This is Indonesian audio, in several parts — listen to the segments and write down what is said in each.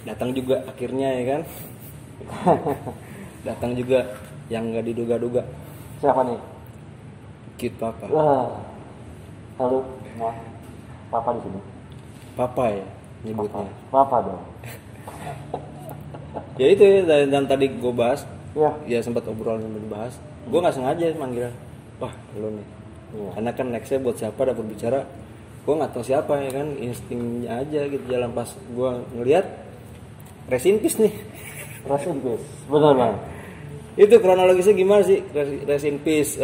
Datang juga akhirnya ya kan. Datang juga yang nggak diduga-duga. Siapa nih? Cute Papa. Wah. Halo, semua. Papa di sini. Papa ya nyebutnya. Papa dong. Ya itu ya, dan tadi gue bahas. Iya. Ya sempat obrol sempat bahas. Gue nggak sengaja manggil. Wah lo nih. Iya. Karena kan nextnya buat siapa dapat bicara. Gue nggak tahu siapa ya kan, instingnya aja gitu. Jalan pas gue ngelihat rest in peace nih. Rest in peace. Benar banget. Itu kronologisnya gimana sih rest in peace?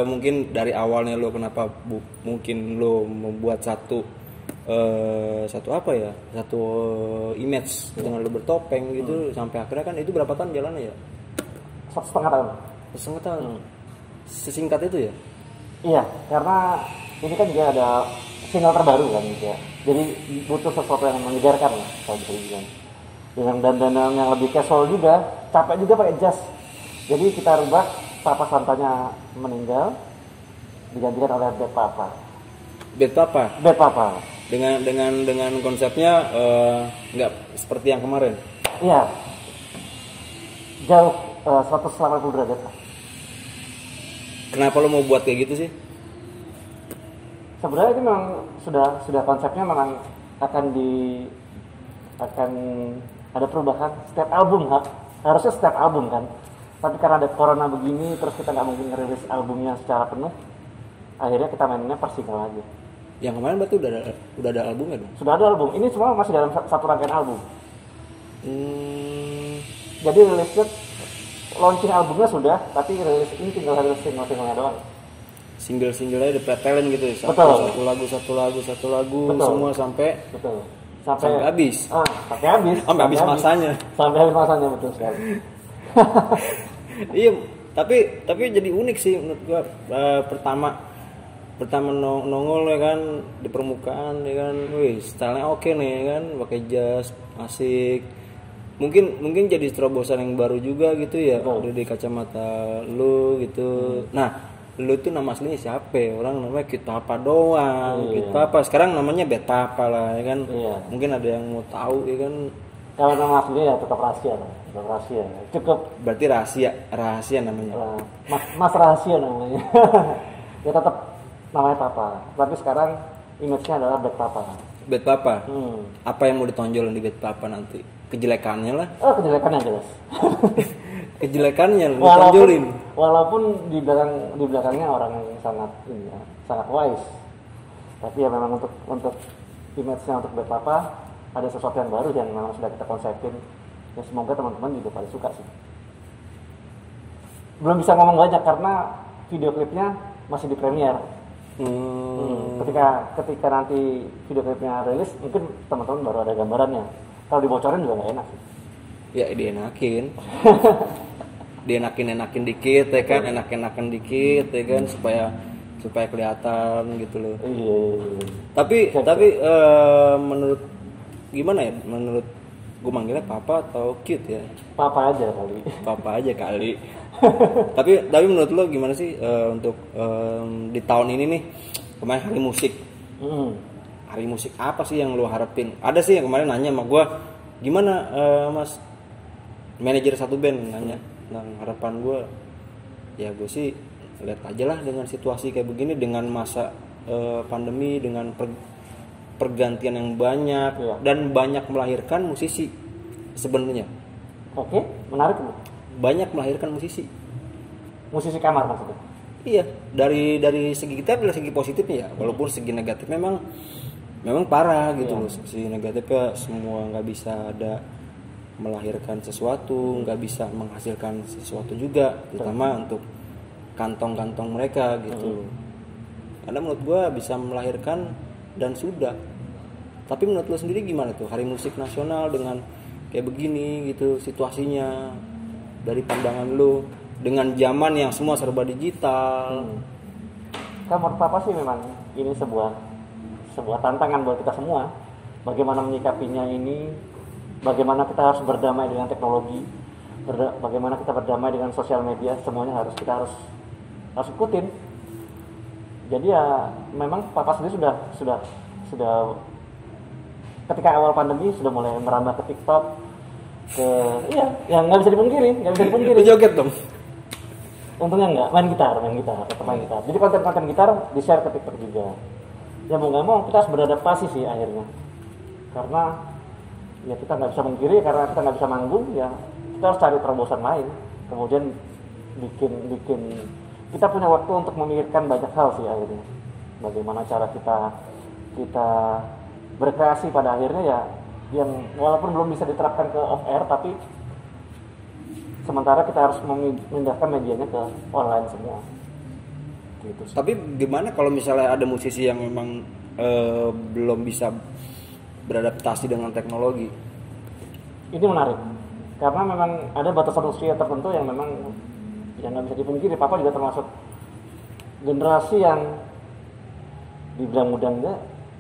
Mungkin dari awalnya lo kenapa mungkin lo membuat satu apa ya, satu image dengan lo bertopeng gitu sampai akhirnya kan itu berapa tahun jalannya ya? 1,5 tahun. 1,5 tahun. Sesingkat itu ya? Iya, karena ini kan dia ada single terbaru kan gitu ya. Jadi butuh sesuatu yang mengejarkan lah kalau bisa dibilang. Dengan dandanan yang lebih casual juga, capek juga pakai jas. Jadi kita rubah Papa Santanya meninggal digantikan oleh Bed Papa. Bed Papa. Bed Papa. Dengan konsepnya nggak seperti yang kemarin. Iya. Jauh 180 derajat. Kenapa lo mau buat kayak gitu sih? Sebenarnya ini memang sudah konsepnya memang akan ada perubahan setiap album, harusnya setiap album kan. Tapi karena ada corona begini, terus kita nggak mungkin ngerilis albumnya secara penuh. Akhirnya kita mainnya per single aja. Yang kemarin berarti udah ada albumnya dong? Sudah ada album. Ini semua masih dalam satu rangkaian album. Jadi rilisnya launching albumnya sudah, tapi rilis ini tinggal rilis single-singlenya doang. Single-singlenya dipretelin gitu ya? Satu lagu, betul. Semua sampai habis. Sampai habis. Sampai habis masanya. Sampai habis masanya, betul sekali. Iya, tapi jadi unik sih menurut gua. Pertama nongol ya kan di permukaan ya kan, wih stylenya oke nih ya kan, pakai jas asik. Mungkin jadi terobosan yang baru juga gitu ya dari kacamata lu gitu. Nah, lu tuh nama aslinya siapa? Orang namanya Cute Papa doang. Cute Papa. Sekarang namanya Bed Papa lah ya kan. Mungkin ada yang mau tahu ya kan. Kalau nama aslinya ya tetap rahasia. Cukup. Berarti rahasia namanya. Mas rahasia namanya. Ya tetap namanya Papa. Tapi sekarang image-nya adalah Bed Papa. Bed Papa. Apa yang mau ditonjolin di Bed Papa nanti? Kejelekannya lah. Oh, kejelekannya jelas. Kejelekannya ditonjolin. Walaupun di belakangnya orang yang sangat wise. Tapi ya memang untuk image-nya untuk Bed Papa ada sesuatu yang baru yang memang sudah kita konsepin. Ya semoga teman-teman juga pada suka sih. Belum bisa ngomong banyak karena video klipnya masih di premiere. Ketika nanti video klipnya rilis, mungkin teman-teman baru ada gambarannya. Kalau dibocorin juga nggak enak sih. Ya dienakin. Dienakin dikit ya kan, enakin dikit ya kan supaya kelihatan gitu loh. Iya. Tapi menurut gimana ya? Menurut gue manggilnya Papa atau Cute ya? Papa aja kali. Papa aja kali. tapi menurut lo gimana sih untuk di tahun ini nih, kemarin hari musik. Hari musik apa sih yang lo harapin? Ada sih yang kemarin nanya sama gue, gimana mas manajer satu band nanya tentang harapan gue. Ya gue sih lihat aja lah dengan situasi kayak begini, dengan masa pandemi, dengan pergantian yang banyak dan banyak melahirkan musisi sebenarnya. Oke, menarik loh. Banyak melahirkan musisi musisi kamar maksudnya. Iya, dari segi kita dari segi positifnya ya, walaupun segi negatif memang parah gitu loh. Segi negatifnya semua nggak bisa ada melahirkan sesuatu, nggak bisa menghasilkan sesuatu juga, terutama untuk kantong-kantong mereka gitu. Karena menurut gue bisa melahirkan dan sudah. Tapi menurut lo sendiri gimana tuh hari musik nasional dengan kayak begini gitu situasinya, dari pandangan lo dengan zaman yang semua serba digital? Kan menurut Papa sih memang ini sebuah tantangan buat kita semua. Bagaimana menyikapinya ini, bagaimana kita harus berdamai dengan teknologi, bagaimana kita berdamai dengan sosial media, semuanya kita harus ikutin. Jadi ya memang Papa sendiri sudah ketika awal pandemi sudah mulai merambah ke TikTok, ke yang nggak bisa dipungkiri. Lu joget dong. Untungnya enggak, main gitar, tetap main gitar. Jadi konten-konten gitar di-share ke TikTok juga. Ya mau nggak mau kita harus beradaptasi sih akhirnya. Karena ya kita nggak bisa mengkiri, karena kita nggak bisa manggung, ya kita harus cari terobosan lain. Kemudian bikin kita punya waktu untuk memikirkan banyak hal sih akhirnya. Bagaimana cara kita berkreasi pada akhirnya ya, yang walaupun belum bisa diterapkan ke off air, tapi sementara kita harus memindahkan medianya ke online semua. Gitu sih. Tapi gimana kalau misalnya ada musisi yang memang belum bisa beradaptasi dengan teknologi? Ini menarik, karena memang ada batasan usia tertentu yang memang yang nggak bisa dipungkiri. Papa juga termasuk generasi yang dibilang muda enggak,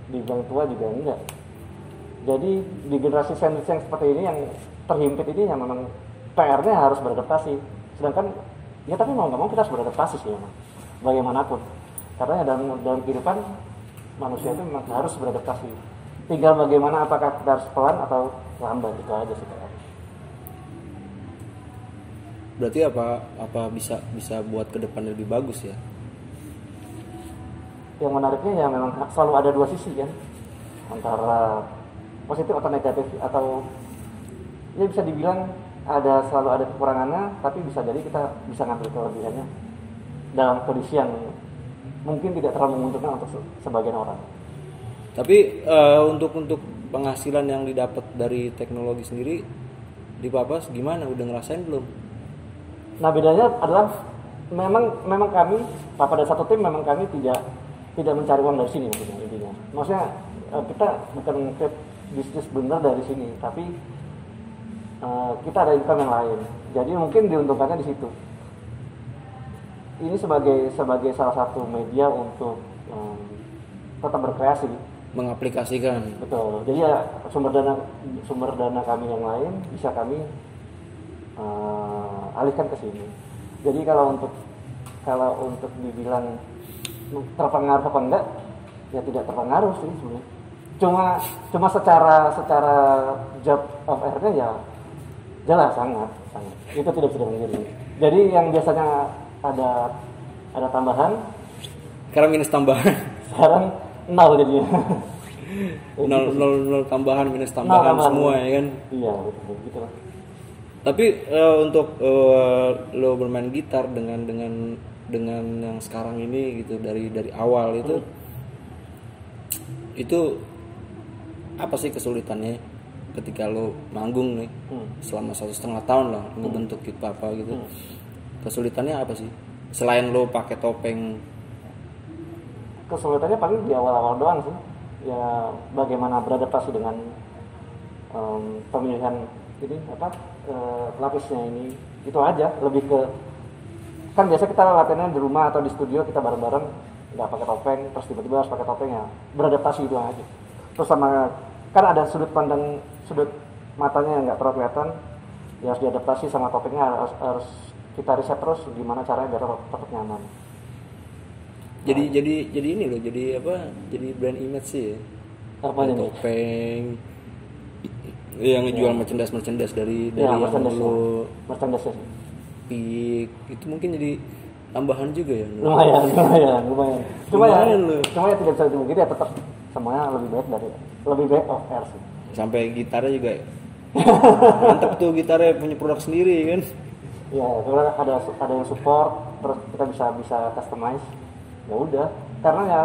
dibilang tua juga enggak. Jadi di generasi sandwich yang seperti ini, yang terhimpit ini, yang memang PR-nya harus beradaptasi. Sedangkan ya tapi mau nggak mau kita harus beradaptasi sih memang, bagaimanapun. Karena ya dalam kehidupan manusia itu memang harus beradaptasi. Tinggal bagaimana, apakah kita harus pelan atau lambat, itu aja sih. Berarti apa bisa buat ke depan lebih bagus ya? Yang menariknya ya memang selalu ada dua sisi kan, antara positif atau negatif, atau ya bisa dibilang selalu ada kekurangannya, tapi bisa jadi kita bisa ngambil kelebihannya dalam kondisi yang mungkin tidak terlalu menguntungkan untuk sebagian orang. Tapi untuk penghasilan yang didapat dari teknologi sendiri di Papas gimana? Udah ngerasain belum? Nah bedanya adalah memang kami Papa dan satu tim, memang kami tidak mencari uang dari sini intinya. Maksudnya kita bukan mengkreat bisnis benar dari sini, tapi kita ada income yang lain. Jadi mungkin diuntungkannya di situ. Ini sebagai salah satu media untuk tetap berkreasi, mengaplikasikan. Betul. Jadi ya sumber dana kami yang lain bisa kami alihkan ke sini. Jadi kalau untuk dibilang terpengaruh apa enggak, ya tidak terpengaruh sih sebenarnya. Cuma secara job of air-nya ya jelas sangat. Itu tidak bisa dipungkiri. Jadi yang biasanya ada tambahan, Sekarang minus tambahan. sekarang 0 jadinya. 0 tambahan minus tambahan semua ya kan? Iya betul gitu lah. Tapi untuk lo bermain gitar dengan yang sekarang ini gitu, dari awal itu apa sih kesulitannya ketika lo manggung nih selama 1,5 tahun lah ngebentuk Kid Papa gitu? Kesulitannya apa sih selain lo pakai topeng? Kesulitannya paling di awal-awal doang sih, ya bagaimana beradaptasi dengan pemilihan ini lapisnya ini, itu aja. Lebih ke kan biasa kita latihannya di rumah atau di studio, kita bareng-bareng nggak pakai topeng, terus tiba-tiba harus pakai topeng, ya beradaptasi itu aja. Terus sama kan ada sudut matanya yang nggak terlalu kelihatan, ya harus diadaptasi sama topengnya, harus kita riset terus gimana caranya biar tetap nyaman. Jadi ini loh, jadi brand image sih ya. Apa ini? Topeng yang ngejual merchandise dari Ya, yang lo merchandise pik itu mungkin jadi tambahan juga ya. Lumayan. Cuma ya tidak bisa dimungkiri, ya tetap semuanya lebih baik off air sih. Sampai gitarnya juga mantep tuh, gitarnya punya produk sendiri kan. Ya, kalau ada yang support, terus kita bisa customize. Ya udah, karena ya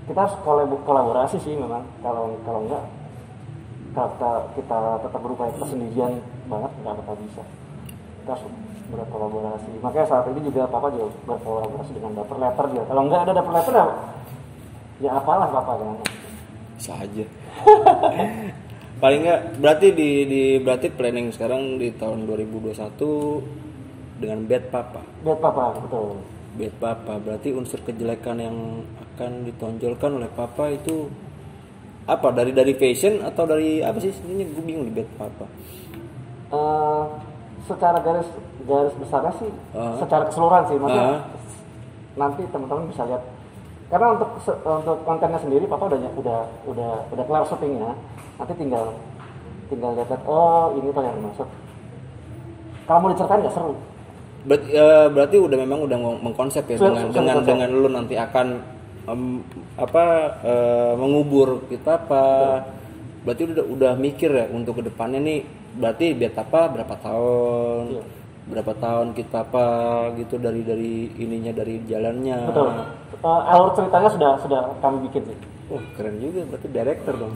kita harus kolaborasi sih memang. Kalau enggak, kita tetap berupaya kesendirian banget, nggak bakal bisa. Kita harus berkolaborasi. Makanya saat ini juga Papa juga berkolaborasi dengan Dapper Letter juga. Kalau nggak ada Dapper Letter ya apalah Papa kan. Saja. Paling nggak berarti berarti planning sekarang di tahun 2021 dengan Bad Papa. Bad Papa, betul. Bad Papa berarti unsur kejelekan yang akan ditonjolkan oleh Papa itu apa? Dari fashion atau dari apa sih? Ini gue bingung di Bad Papa. Secara garis besarnya sih, secara keseluruhan sih, maksudnya nanti teman-teman bisa lihat Karena untuk kontennya sendiri papa udah kelar syutingnya, nanti tinggal lihat, oh ini tuh yang dimaksud. Kalau mau diceritain nggak seru. Berarti udah memang udah mengkonsep ya dengan lu nanti akan mengubur kita apa. Berarti udah mikir ya untuk kedepannya nih. Berarti biar apa berapa tahun? Iya. Berapa tahun kita apa gitu dari ininya dari jalannya. Betul. Alur ceritanya sudah kami bikin sih. Keren juga berarti director dong.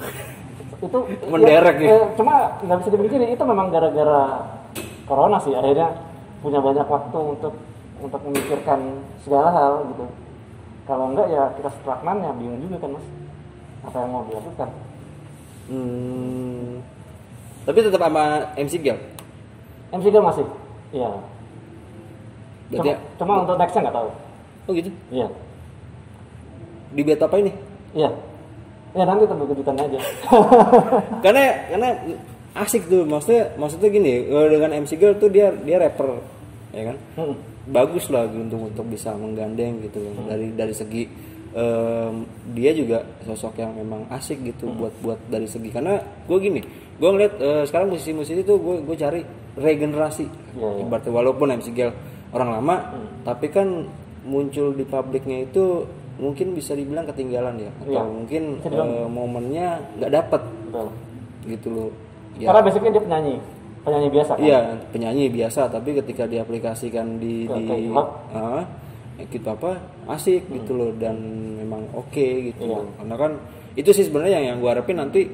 Itu menderek ya. Cuma nggak bisa dipikir itu memang gara-gara corona sih akhirnya punya banyak waktu untuk memikirkan segala hal gitu. Kalau enggak ya kita stagnan ya bingung juga kan mas. Apa yang mau dilakukan? Tapi tetap sama MC Gel. MC Gel masih. Iya. Cuma untuk nextnya nggak tahu. Oh gitu? Iya. Di beta apa ini? Iya. Ya nanti tunggu kejutannya aja. karena asik tuh, maksudnya gini, dengan MC Girl tuh dia rapper, ya kan? Bagus lah untuk bisa menggandeng gitu loh. Dari segi dia juga sosok yang memang asik gitu buat dari segi, karena gue gini, gue ngeliat sekarang musisi-musisi tuh gue cari regenerasi. Ibaratnya walaupun MC Girl orang lama, tapi kan muncul di publiknya itu mungkin bisa dibilang ketinggalan ya, atau mungkin momennya nggak dapet gitu loh. Ya. Karena basicnya dia penyanyi biasa kan? Iya, penyanyi biasa, tapi ketika diaplikasikan di kita asik gitu loh, dan memang oke gitu loh. Karena kan itu sih sebenarnya yang gue harapin nanti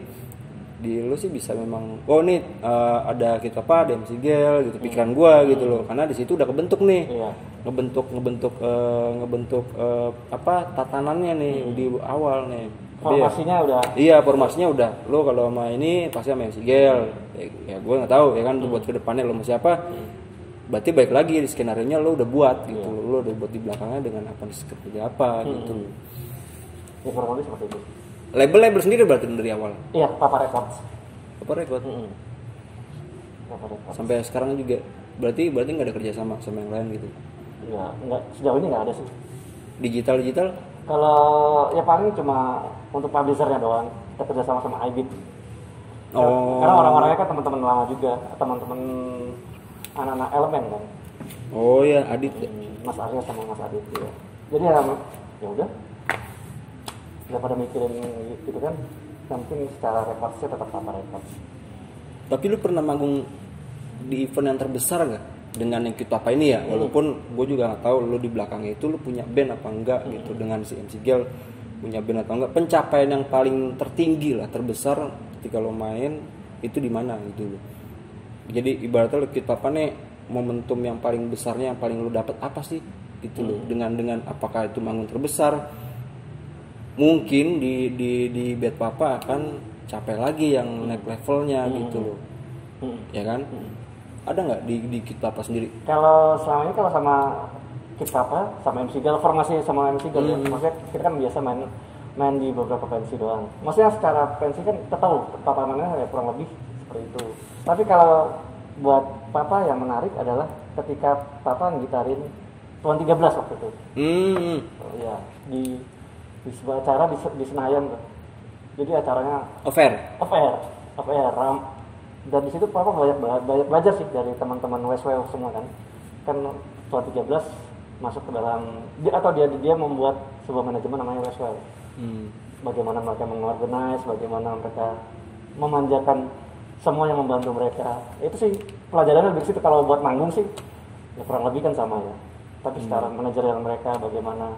di lu sih bisa memang nih ada kita ada MC Gel gitu, pikiran gue gitu loh, karena di situ udah kebentuk nih. ngebentuk tatanannya nih di awal nih. Formasinya udah. Iya, formasinya udah. Lo kalau sama ini pasti sama MC Gel. Ya gue nggak tahu ya kan buat kedepannya lo sama siapa. Berarti baik lagi di skenario-nya lo udah buat gitu. Lo udah buat di belakangnya dengan seperti apa gitu. Ya kurang lebih seperti itu. Label sendiri berarti dari awal. Iya, Papa Records. Papa Records. Sampai sekarang juga berarti nggak ada kerja sama yang lain gitu. Ya, enggak, sejauh ini nggak ada sih. Digital? Kalau ya paling cuma untuk publishernya doang. Kita kerja sama iBit. Karena orang-orangnya kan teman-teman lama juga, teman-teman anak-anak Elemen kan. Oh ya, Adit. Mas Arya sama Mas Adit ya. Jadi ya udah. Daripada mikirin gitu kan, yang penting secara rekordsnya tetap Papa Records. Tapi lu pernah manggung di event yang terbesar nggak dengan yang kita apa ini ya? Walaupun gue juga nggak tahu lu di belakangnya itu lu punya band apa enggak gitu, dengan si MC Gel punya band atau enggak, pencapaian yang paling tertinggi lah, terbesar ketika lo main itu di mana gitu loh. Jadi ibaratnya kita apa nih, momentum yang paling besarnya yang paling lu dapat apa sih gitu loh, dengan apakah itu manggung terbesar, mungkin di Bad Papa akan capai lagi yang naik levelnya gitu loh, ya kan? Ada nggak di kita apa sendiri? Kalau selama ini kalau sama kita sama MC Gel, formasi sama MC Gel ya. Maksudnya kita kan biasa main di beberapa pensi doang. Maksudnya secara pensi kan kita tahu tatanannya ya kurang lebih seperti itu. Tapi kalau buat Papa yang menarik adalah ketika Papa ngitarin Tuan 13 waktu itu. Ya, di sebuah acara di Senayan tuh. Jadi acaranya off-air. Dan di situ Papa banyak belajar sih dari teman-teman WSW semua kan Tuan 13 masuk ke dalam atau dia membuat sebuah manajemen namanya WSW. Bagaimana mereka mengorganize, bagaimana mereka memanjakan semua yang membantu mereka. Itu sih pelajarannya dari situ. Kalau buat manggung sih ya kurang lebih kan sama ya, tapi secara manajerial mereka, bagaimana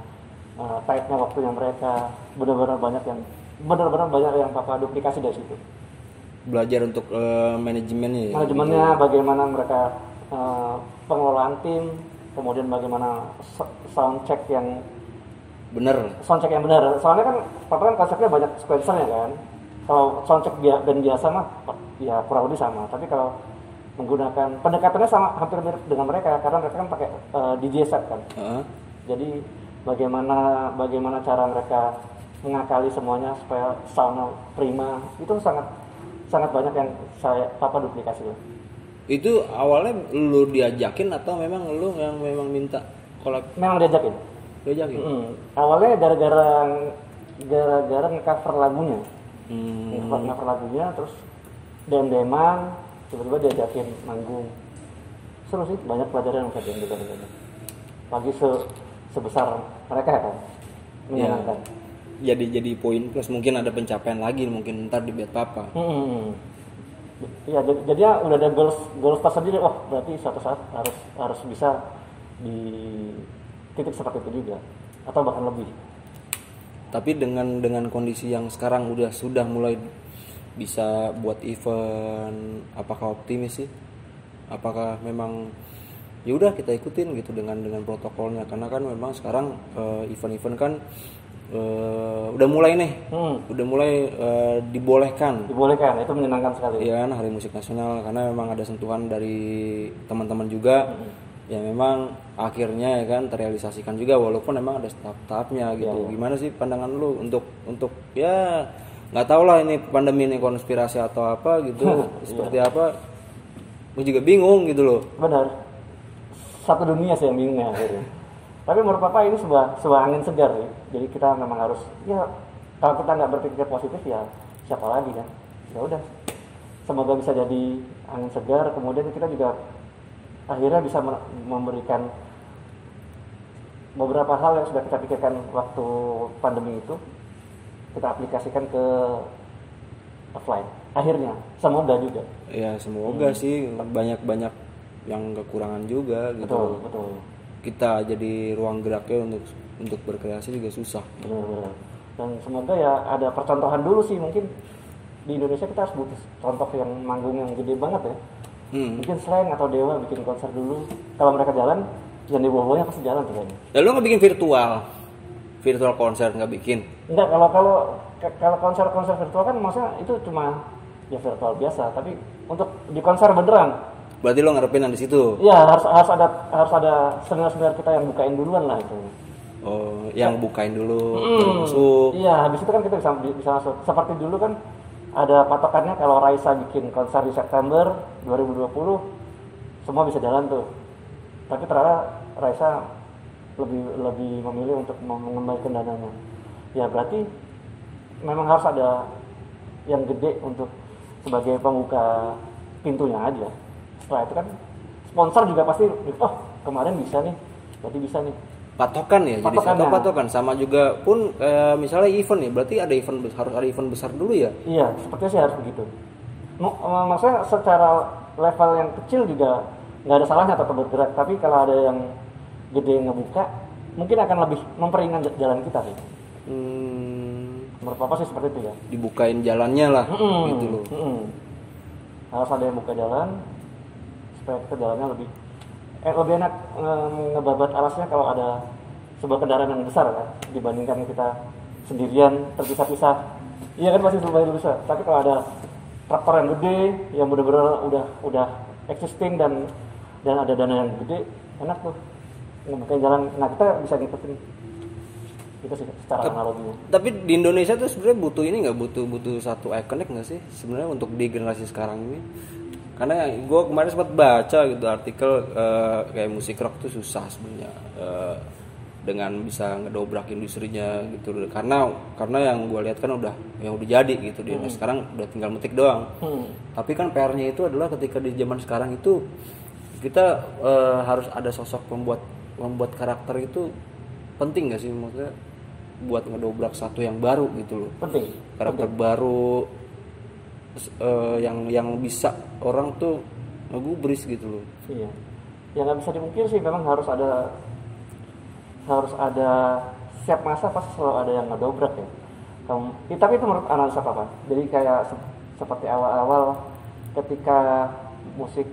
tightnya waktunya mereka, benar-benar banyak yang Papa duplikasi dari situ. Belajar untuk manajemennya bagaimana mereka pengelolaan tim, kemudian bagaimana soundcheck yang benar. Soalnya kan Papa kan konsepnya banyak sequencernya kan. Kalau soundcheck band biasa mah ya kurang lebih sama, tapi kalau menggunakan pendekatannya sama, hampir mirip dengan mereka karena mereka kan pakai DJ set kan. Jadi bagaimana cara mereka mengakali semuanya supaya soundnya prima, itu sangat banyak yang Papa duplikasi loh. Itu awalnya lu diajakin atau memang lu yang memang minta kolab? Memang diajakin. diajakin. Awalnya gara-gara nge-cover lagunya. Nge-cover lagunya terus dem-deman, tiba-tiba diajakin manggung. Seru sih, banyak pelajaran yang bisa diambil dari sana. Lagi sebesar mereka kan, menyenangkan. Jadi poin plus mungkin ada pencapaian lagi mungkin ntar di Bad Papa. Iya, jadi udah ada goals tersendiri. Oh, berarti suatu saat harus bisa di titik seperti itu juga, atau bahkan lebih. Tapi dengan kondisi yang sekarang sudah mulai bisa buat event, apakah optimis sih? Apakah memang ya udah kita ikutin gitu dengan protokolnya, karena kan memang sekarang event-event kan udah mulai dibolehkan itu menyenangkan sekali ya kan, Hari Musik Nasional, karena memang ada sentuhan dari teman-teman juga yang memang akhirnya ya kan terrealisasikan juga, walaupun memang ada tahap-tahapnya gitu. Gimana sih pandangan lu untuk ya nggak tahu lah ini pandemi ini konspirasi atau apa gitu seperti apa, gue juga bingung gitu loh. Benar, satu dunia sih yang bingung ya akhirnya. Tapi menurut Papa ini sebuah angin segar ya. Jadi kita memang harus, ya kalau kita nggak berpikir positif ya siapa lagi kan. Ya udah, semoga bisa jadi angin segar. Kemudian kita juga akhirnya bisa memberikan beberapa hal yang sudah kita pikirkan waktu pandemi itu, kita aplikasikan ke offline. Akhirnya, semoga juga. Ya semoga sih, banyak yang kekurangan juga gitu. Betul. Kita jadi ruang geraknya untuk berkreasi juga susah. Benar. Dan semoga ya ada percontohan dulu sih, mungkin di Indonesia kita harus butuh contoh yang manggung yang gede banget ya. Mungkin Slank atau Dewa bikin konser dulu. Kalau mereka jalan, yang di bawahnya pasti jalan tuh kayaknya. Ya lu nggak bikin virtual konser nggak bikin? Enggak, kalau konser virtual kan maksudnya itu cuma ya virtual biasa, tapi untuk di konser beneran. Berarti lo ngarepin di situ? Iya, harus ada senior kita yang bukain duluan lah itu. Oh, yang bukain dulu baru masuk. Iya, habis itu kan kita bisa masuk. Seperti dulu kan ada patokannya kalau Raisa bikin konser di September 2020 semua bisa jalan tuh. Tapi ternyata Raisa lebih memilih untuk mengembalikan dananya. Ya berarti memang harus ada yang gede untuk sebagai pembuka pintunya aja. Setelah itu kan sponsor juga pasti, oh kemarin bisa nih, berarti bisa nih. Patokan ya, jadi satu patokan. Sama juga pun misalnya event ya, berarti harus ada event besar dulu ya? Iya, sepertinya sih harus begitu. Maksudnya secara level yang kecil juga nggak ada salahnya tetap bergerak, tapi kalau ada yang gede ngebuka, mungkin akan lebih memperingan jalan kita sih. Menurut Papa sih seperti itu ya. Dibukain jalannya lah, gitu loh. Harus ada yang buka jalan supaya kita jalannya lebih enak ngebabat alasnya kalau ada sebuah kendaraan yang besar kan, dibandingkan kita sendirian terpisah-pisah. Iya kan pasti lebih besar. Tapi kalau ada traktor yang gede yang benar-benar udah existing dan ada dana yang gede, enak tuh ngebukain jalan. Nah kita bisa ngikutin itu sih secara analoginya. Tapi di Indonesia tuh sebenarnya butuh satu ikonik nggak sih sebenarnya untuk di generasi sekarang ini? Karena gue kemarin sempat baca gitu artikel kayak musik rock tuh susah sebenarnya dengan bisa ngedobrak industrinya gitu, karena yang gue lihat kan udah jadi gitu dia. Sekarang udah tinggal metik doang. Tapi kan PR-nya itu adalah ketika di zaman sekarang itu kita harus ada sosok membuat karakter itu penting nggak sih, maksudnya buat ngedobrak satu yang baru gitu loh. Penting. Karakter baru yang bisa orang tuh ngegubris gitu loh. Iya. Ya nggak bisa dipungkir sih, memang harus ada setiap masa pasti selalu ada yang ngedobrak ya. Tapi itu menurut analisa Papa. Jadi kayak seperti awal-awal ketika musik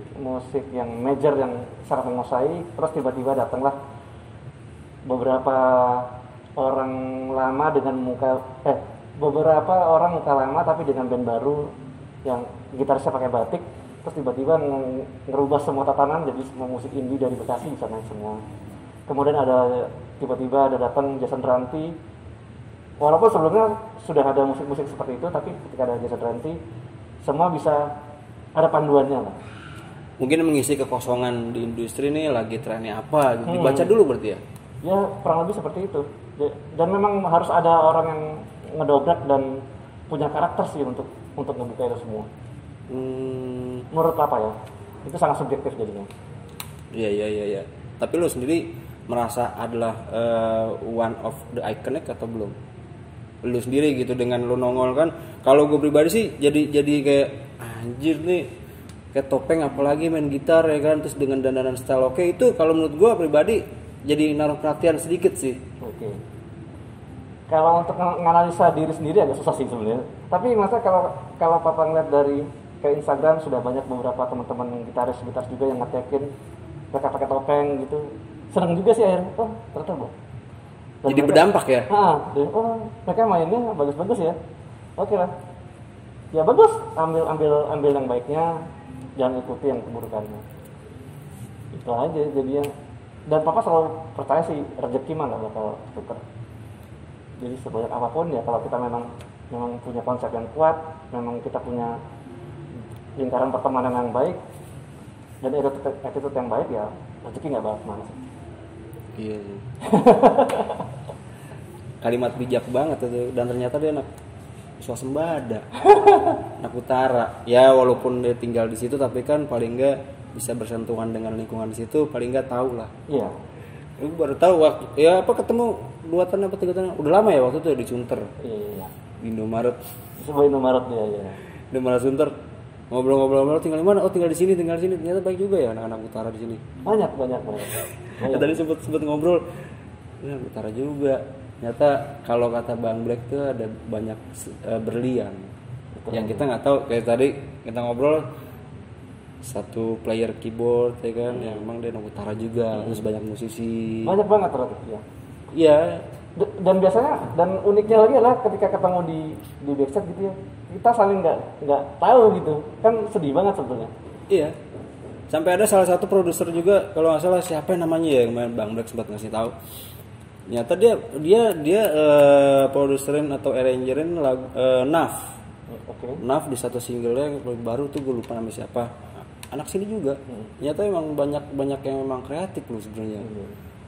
yang major yang sangat menguasai, terus tiba-tiba datanglah beberapa orang lama dengan beberapa orang muka lama tapi dengan band baru yang gitarisnya pakai batik, terus tiba-tiba ngerubah semua tatanan jadi semua musik indie dari Bekasi bisa naik semua. Kemudian tiba-tiba ada datang Jason Ranti, walaupun sebelumnya sudah ada musik-musik seperti itu, tapi ketika ada Jason Ranti semua bisa ada panduannya lah. Mungkin mengisi kekosongan di industri nih lagi trennya apa gitu. Dibaca dulu berarti ya. Ya kurang lebih seperti itu. Dan memang harus ada orang yang ngedobrak dan punya karakter sih untuk ngebuka itu semua. Menurut apa ya? Itu sangat subjektif jadinya. Iya. Tapi lu sendiri merasa adalah one of the iconic atau belum? Lu sendiri gitu dengan lu nongol kan. Kalau gue pribadi sih jadi kayak anjir nih, kayak topeng apalagi main gitar ya kan, terus dengan dandanan style oke, itu kalau menurut gue pribadi jadi naruh perhatian sedikit sih. Oke. Kalau untuk menganalisa diri sendiri agak susah sih sebenarnya. Tapi masa kalau papa ngeliat dari ke Instagram sudah banyak beberapa teman-teman gitaris juga yang ngetekin mereka pakai topeng gitu. Seneng juga sih akhirnya. Oh ternyata boh. Jadi berdampak ya? Mereka mainnya bagus-bagus ya. Oke lah. Ya bagus. Ambil yang baiknya, jangan ikuti yang keburukannya. Itu aja jadinya. Dan papa selalu percaya sih rezeki mah nggak bakal tukar. Jadi sebanyak apapun ya, kalau kita memang punya konsep yang kuat, memang kita punya lingkaran pertemanan yang baik dan attitude yang baik, ya rezeki nggak bakal kemana sih. Iya. Kalimat bijak banget itu, dan ternyata dia anak swasembada, anak utara. Ya walaupun dia tinggal di situ, tapi kan paling nggak bisa bersentuhan dengan lingkungan di situ, paling nggak tahu lah. Iya. Gue baru tahu waktu ya ketemu 2 tahun apa 3 tahun, udah lama ya waktu itu di Sunter. Iya. Di Indomaret. Sebuah Indomaret dia ya. Indomaret Sunter. Ngobrol-ngobrol tinggal di mana? Oh tinggal di sini. Ternyata baik juga ya anak-anak utara di sini. Banyak. Ya, tadi sempet ngobrol. Ya utara juga. Ternyata kalau kata Bang Black tuh ada banyak berlian. Betul. Yang kita nggak tahu. Kayak tadi kita ngobrol satu player keyboard ya kan, yang memang dia anak utara juga. Terus banyak musisi. Banyak banget ternyata ya. Iya. Dan biasanya uniknya lagi adalah ketika ketemu di backstage gitu ya, kita saling nggak tahu gitu kan, sedih banget sebetulnya. Iya, sampai ada salah satu produser juga kalau nggak salah, siapa namanya ya, yang Bang Black sempat ngasih tahu, ternyata dia produserin atau arrangerin lagu Naf. Okay. Naf di satu singlenya yang baru tuh, gue lupa nama siapa, anak sini juga. Ternyata emang banyak yang memang kreatif loh sebenarnya.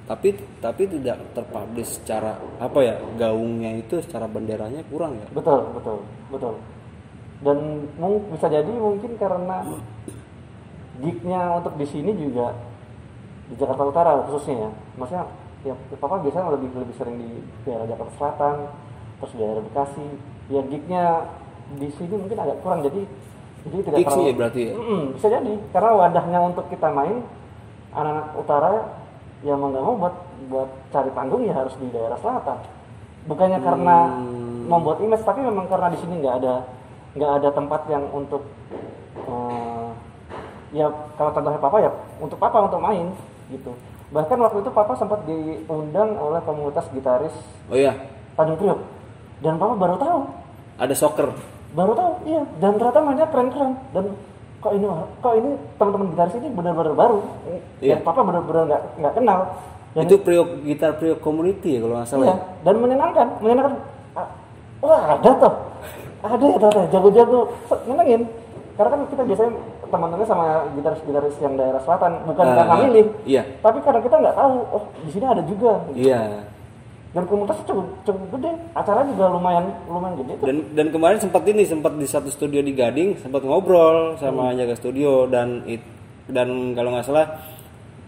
Tapi tidak terpublish secara apa ya, gaungnya itu secara benderanya kurang ya. Betul. Dan bisa jadi mungkin karena gignya untuk di sini juga di Jakarta Utara khususnya ya. Maksudnya ya papa biasanya lebih sering di daerah Jakarta Selatan, terus di daerah Bekasi. Ya gignya di sini mungkin agak kurang, jadi tidak terlalu. Ya berarti ya. Bisa jadi karena wadahnya untuk kita main anak-anak utara ya mau nggak mau buat cari panggung ya harus di daerah selatan. Bukannya karena membuat image, tapi memang karena di sini nggak ada tempat yang untuk ya kalau contohnya papa ya untuk main gitu. Bahkan waktu itu papa sempat diundang oleh komunitas gitaris Tanjung Priok, dan papa baru tahu ada soccer. Baru tahu, iya. Dan ternyata mainnya keren-keren. Dan kok ini teman-teman gitaris ini benar-benar baru. Dan papa benar-benar nggak kenal. Dan itu gitar Priok community ya kalau nggak salah. Iya. Dan menyenangkan. Wah ada ya ternyata jago-jago, menyenangin. Karena kan kita biasanya teman-temannya sama gitaris yang daerah selatan, bukan karena milih. Iya. Tapi karena kita nggak tahu, di sini ada juga. Iya. Dan komunitas cukup gede, acara juga lumayan gede tuh. Dan kemarin sempat di satu studio di Gading, sempat ngobrol sama jaga studio, dan kalau nggak salah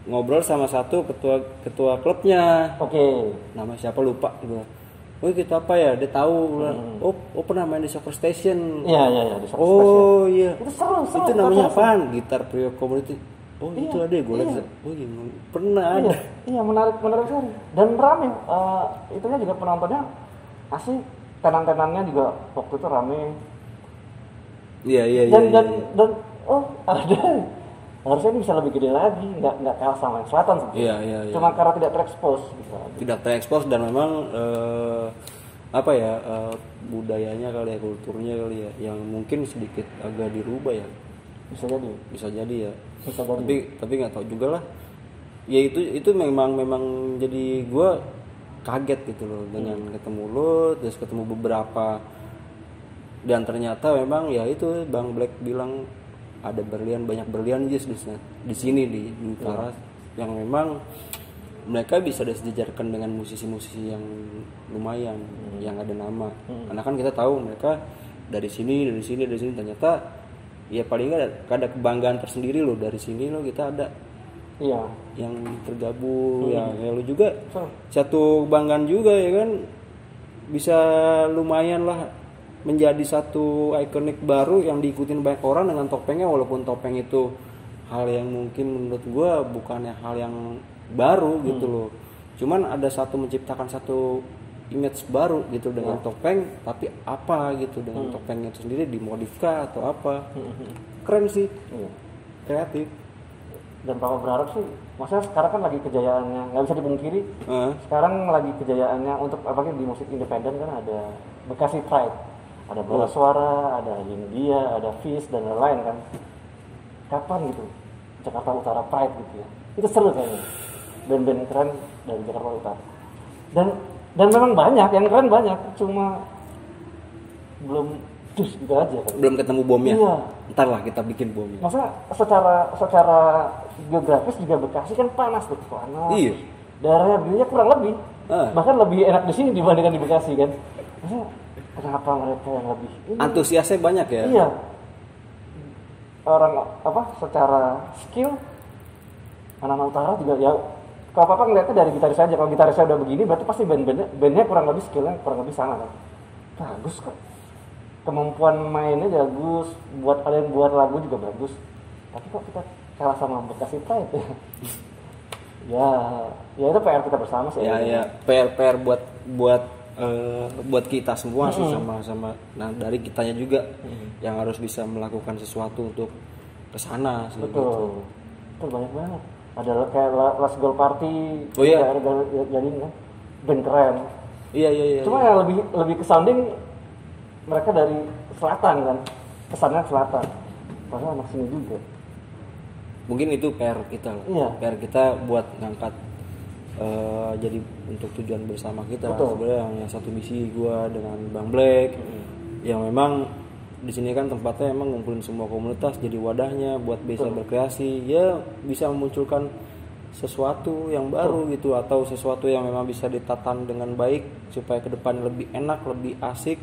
ngobrol sama satu ketua klubnya. Oke. Nama siapa lupa gue. Oh gitu apa ya, dia tahu. Oh pernah main di Soccer Station. Iya di Soccer Station. Oh iya. Itu seru. Itu namanya apaan? Gitar Priok Community. Oh iya, itu ada ya, gue lihat. Oh iya, pernah ada. Iya menarik sekali. Dan rame. Itunya juga penontonnya asik. Tenan-tenannya juga waktu itu rame. Iya. Dan ada. Harusnya ini bisa lebih gede lagi. Nggak kalah sama yang selatan sih. Iya. Cuma karena tidak terekspos. Gitu. Tidak terekspos, dan memang budayanya kali ya, kulturnya kali ya, yang mungkin sedikit agak dirubah ya. Bisa jadi ya. Tapi nggak tahu juga lah. Ya itu memang jadi gue kaget gitu loh dengan ketemu lo, terus ketemu beberapa, dan ternyata memang ya itu Bang Black bilang ada banyak berlian di sini di utara, yang memang mereka bisa disejajarkan dengan musisi-musisi yang lumayan, yang ada nama. Karena kan kita tahu mereka dari sini, ternyata ya paling nggak ada kebanggaan tersendiri loh, dari sini loh kita ada yang tergabung, ya lu juga satu kebanggaan juga ya kan, bisa lumayan lah menjadi satu ikonik baru yang diikutin banyak orang dengan topengnya, walaupun topeng itu hal yang mungkin menurut gue bukannya hal yang baru gitu loh, cuman ada menciptakan satu image baru gitu dengan topeng, tapi apa gitu dengan topengnya itu sendiri dimodifikasi atau apa, keren sih, kreatif. Dan Papa berharap sih, maksudnya sekarang kan lagi kejayaannya, nggak bisa dipungkiri, sekarang lagi kejayaannya untuk apalagi di musik independen kan ada Bekasi Pride, ada Bola Suara, ada India, ada Fish dan lain-lain kan. Kapan gitu Jakarta Utara Pride gitu ya, itu seru kayaknya, band-band keren dari Jakarta Utara. Dan memang banyak yang keren, banyak, cuma belum gitu aja kan. Belum ketemu bomnya. Iya. Ntar lah kita bikin bomnya. Maksudnya secara geografis juga Bekasi kan panas tuh, panas. Iya. Daerahnya dirinya kurang lebih, bahkan lebih enak di sini dibandingkan di Bekasi kan. Maksudnya kenapa mereka yang lebih ini? Antusiasnya banyak ya. Iya. Orang secara skill anak-anak utara juga ya. Kalau Papa ngeliatnya dari gitaris aja, kalau gitarisnya udah begini berarti pasti bandnya kurang lebih skillnya kurang lebih sama kan. Bagus kok, kemampuan mainnya bagus, buat lagu juga bagus, tapi kok kita kalah sama Bekasi Pride ya itu PR kita bersama sih. Ya PR buat kita semua sih, sama nah dari kitanya juga yang harus bisa melakukan sesuatu untuk kesana sih. Betul banyak banget, ada kayak Last Goal Party, ada jadi kan band keren. Iya. Cuma yang lebih ke sounding mereka dari selatan kan, kesannya selatan, padahal anak sini juga. Mungkin itu PR kita loh. Iya. PR kita buat ngangkat jadi untuk tujuan bersama kita. Sebenarnya yang satu misi gue dengan Bang Black, yang memang di sini kan tempatnya emang ngumpulin semua komunitas, jadi wadahnya buat bisa berkreasi, ya bisa memunculkan sesuatu yang baru gitu, atau sesuatu yang memang bisa ditatan dengan baik supaya kedepannya lebih enak, lebih asik,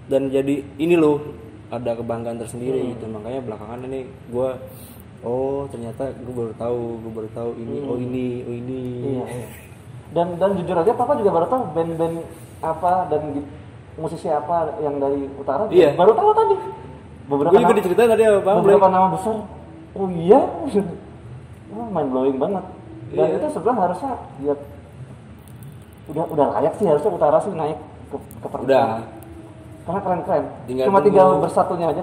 dan jadi ini loh ada kebanggaan tersendiri gitu. Makanya belakangan ini gue ternyata gue baru tahu ini ini. Iya. Dan jujur aja Papa juga baru tahu band-band apa dan musisi apa yang dari utara. Iya. Baru tahu tadi. Gue juga diceritain tadi apa Bang beberapa nama besar. Oh iya. Mind blowing banget. Dan itu sebenarnya harusnya dia udah layak sih, harusnya utara sih naik ke perempuan. Udah. Karena keren-keren. Tinggal bersatunya aja.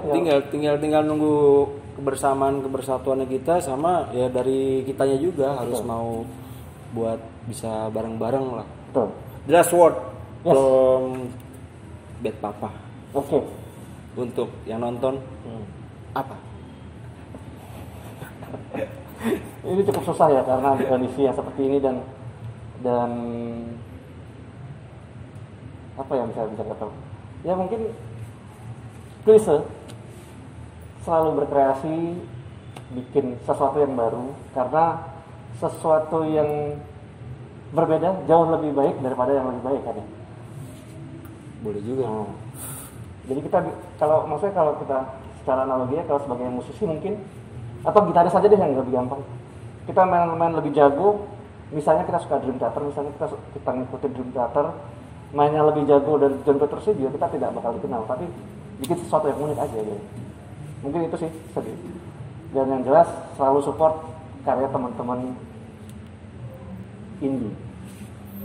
Tinggal nunggu kebersatuannya kita, sama ya dari kitanya juga harus mau buat bisa bareng-bareng lah. Betul. The last word from Bad Papa. Oke. Untuk yang nonton apa? Ini cukup susah ya karena di kondisi yang seperti ini dan apa yang bisa kata? Ya mungkin klise, selalu berkreasi, bikin sesuatu yang baru, karena sesuatu yang berbeda jauh lebih baik daripada yang lebih baik kan ya. Boleh juga. Jadi kalau kita secara analoginya, kalau sebagai musisi mungkin, atau gitaris saja deh yang lebih gampang, kita main lebih jago, misalnya kita suka Dream Theater, misalnya kita ngikutin Dream Theater, mainnya lebih jago dan genre terus juga kita tidak bakal dikenal, tapi bikin sesuatu yang unik aja gitu. Mungkin itu sih sedih. Dan yang jelas selalu support karya teman-teman indie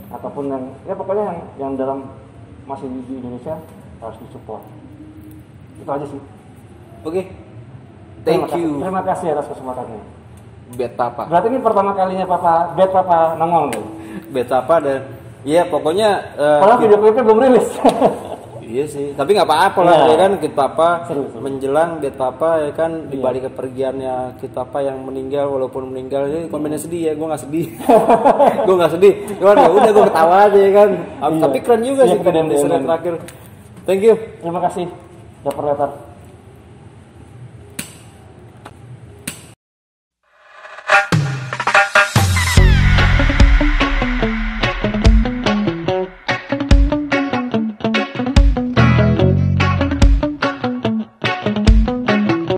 ataupun yang ya pokoknya yang dalam masih di Indonesia harus disupport. Itu aja sih. Oke. Thank you. Terima kasih atas kesempatannya. Bad Papa. Berarti ini pertama kalinya Bad Papa nongol nih. Bad Papa dan ya pokoknya kalau video klipnya belum rilis. Iya sih, tapi nggak apa-apa lah ya kan, Bad Papa seru. Menjelang Bad Papa ya kan, di balik kepergiannya Bad Papa yang meninggal, walaupun meninggal ini komennya sedih ya, gue nggak sedih. Gue nggak sedih, cuman ya udah gue ketawa aja ya kan. Tapi keren juga sih kejadian terakhir. Thank you. Terima kasih. Dapur Letter.